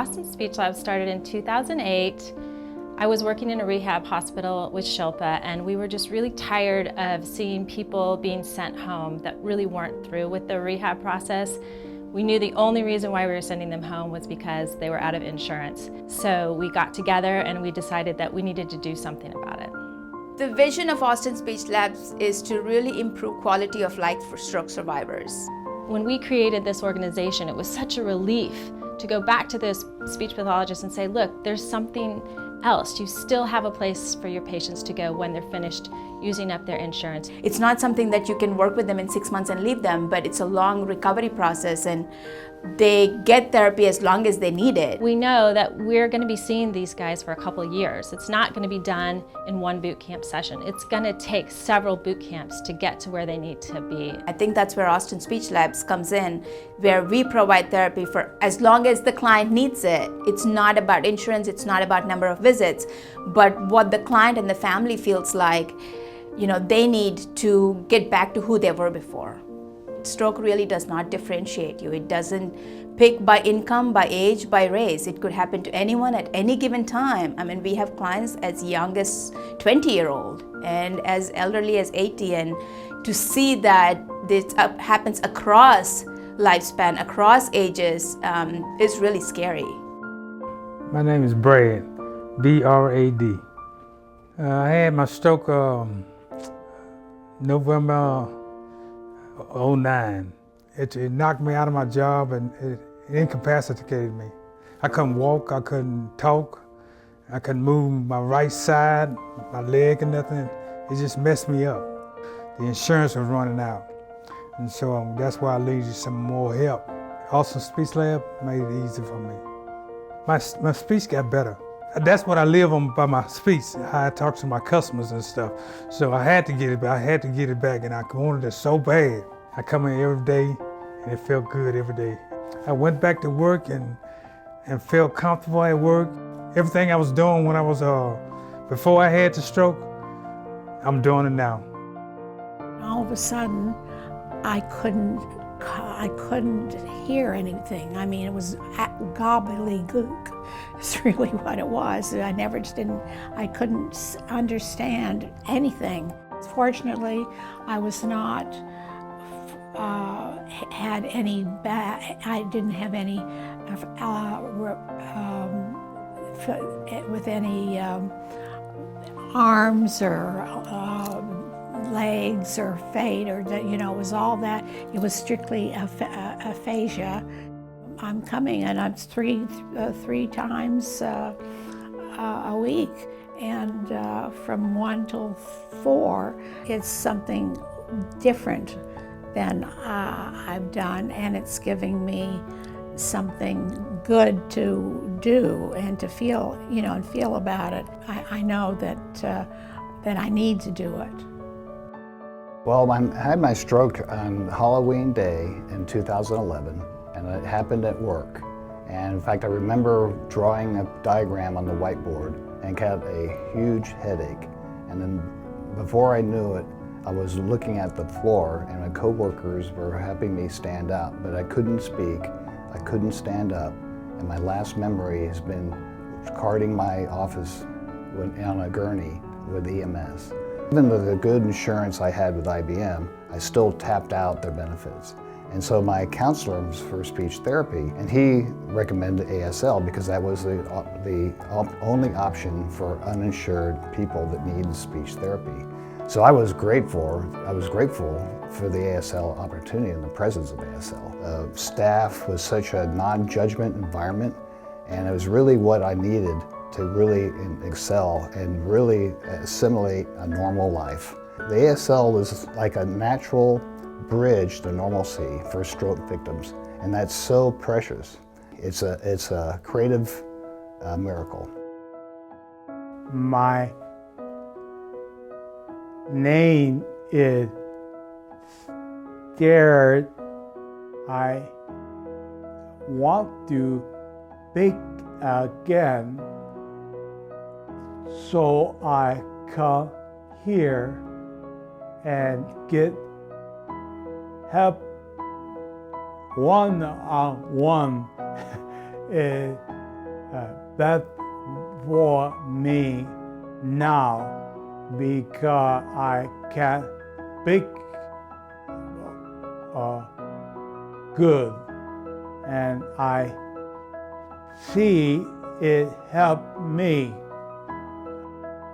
Austin Speech Lab started in 2008. I was working in a rehab hospital with Shilpa, and we were just really tired of seeing people being sent home that really weren't through with the rehab process. We knew the only reason why we were sending them home was because they were out of insurance. So we got together and we decided that we needed to do something about it. The vision of Austin Speech Labs is to really improve quality of life for stroke survivors. When we created this organization, it was such a relief to go back to those speech pathologists and say, look, there's something else. You still have a place for your patients to go when they're finished using up their insurance. It's not something that you can work with them in 6 months and leave them, but it's a long recovery process, and they get therapy as long as they need it. We know that we're going to be seeing these guys for a couple of years. It's not going to be done in one boot camp session. It's going to take several boot camps to get to where they need to be. I think that's where Austin Speech Labs comes in, where we provide therapy for as long as the client needs it. It's not about insurance, it's not about number of visits, but what the client and the family feels like, they need to get back to who they were before. Stroke really does not differentiate you. It doesn't pick by income, by age, by race. It could happen to anyone at any given time. I mean, we have clients as young as 20-year-old and as elderly as 80, and to see that this happens across lifespan, across ages, is really scary. My name is Brad, B-R-A-D. I had my stroke November 2009. It knocked me out of my job and it incapacitated me. I couldn't walk, I couldn't talk, I couldn't move my right side, my leg or nothing. It just messed me up. The insurance was running out. And so that's why I needed some more help. Austin Speech Lab made it easy for me. My speech got better. That's what I live on, by my speech, how I talk to my customers and stuff. So I had to get it back. I had to get it back, and I wanted it so bad. I come in every day, and it felt good every day. I went back to work and felt comfortable at work. Everything I was doing when I was before I had the stroke, I'm doing it now. All of a sudden, I couldn't hear anything. I mean, it was gobbledygook. It's really what it was. I couldn't understand anything. Fortunately, I was not, I didn't have any, with any arms or legs or fate, or it was all that. It was strictly aphasia. I'm coming, and I'm three times a week, and from 1 till 4, it's something different than I've done, and it's giving me something good to do and to feel, and feel about it. I know that I need to do it. Well, I had my stroke on Halloween Day in 2011, and it happened at work. And in fact, I remember drawing a diagram on the whiteboard and got a huge headache. And then before I knew it, I was looking at the floor, and my coworkers were helping me stand up, but I couldn't speak, I couldn't stand up, and my last memory has been carting my office on a gurney with EMS. Even with the good insurance I had with IBM, I still tapped out their benefits. And so my counselor was for speech therapy, and he recommended ASL because that was the only option for uninsured people that needed speech therapy. So I was grateful for the ASL opportunity and the presence of ASL. The staff was such a non-judgment environment, and it was really what I needed to really excel and really assimilate a normal life. The ASL was like a natural bridge to normalcy for stroke victims, and that's so precious. It's a creative miracle. My name is Scared. I want to speak again, so I come here and get help one-on-one. That's for me now because I can speak good, and I see it helped me.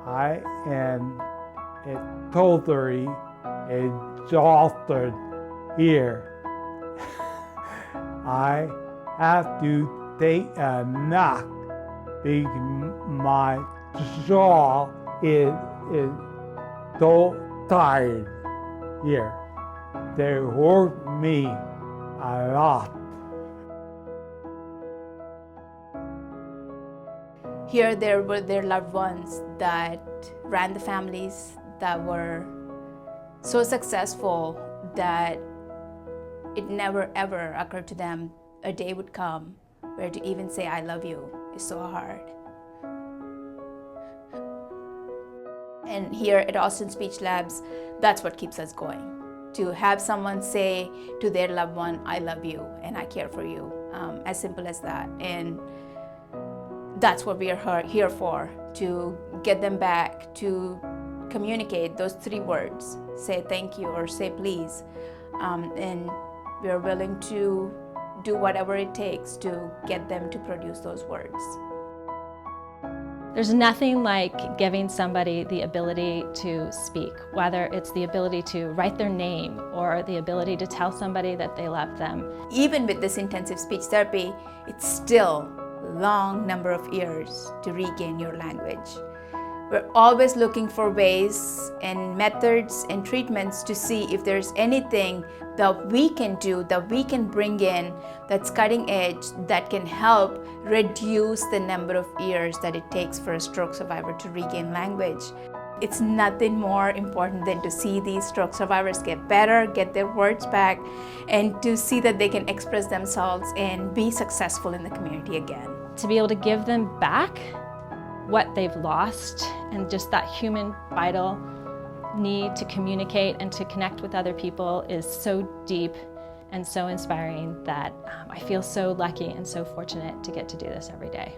I am totally exhausted here. I have to take a nap because my jaw is so tired here. They hurt me a lot. Here there were their loved ones that ran the families that were so successful that it never ever occurred to them a day would come where to even say I love you is so hard. And here at Austin Speech Labs, that's what keeps us going. To have someone say to their loved one, I love you and I care for you, as simple as that. And that's what we are here for, to get them back to communicate those 3 words, say thank you or say please. And we're willing to do whatever it takes to get them to produce those words. There's nothing like giving somebody the ability to speak, whether it's the ability to write their name or the ability to tell somebody that they love them. Even with this intensive speech therapy, it's still a long number of years to regain your language. We're always looking for ways and methods and treatments to see if there's anything that we can do, that we can bring in, that's cutting edge, that can help reduce the number of years that it takes for a stroke survivor to regain language. It's nothing more important than to see these stroke survivors get better, get their words back, and to see that they can express themselves and be successful in the community again. To be able to give them back what they've lost and just that human vital need to communicate and to connect with other people is so deep and so inspiring that I feel so lucky and so fortunate to get to do this every day.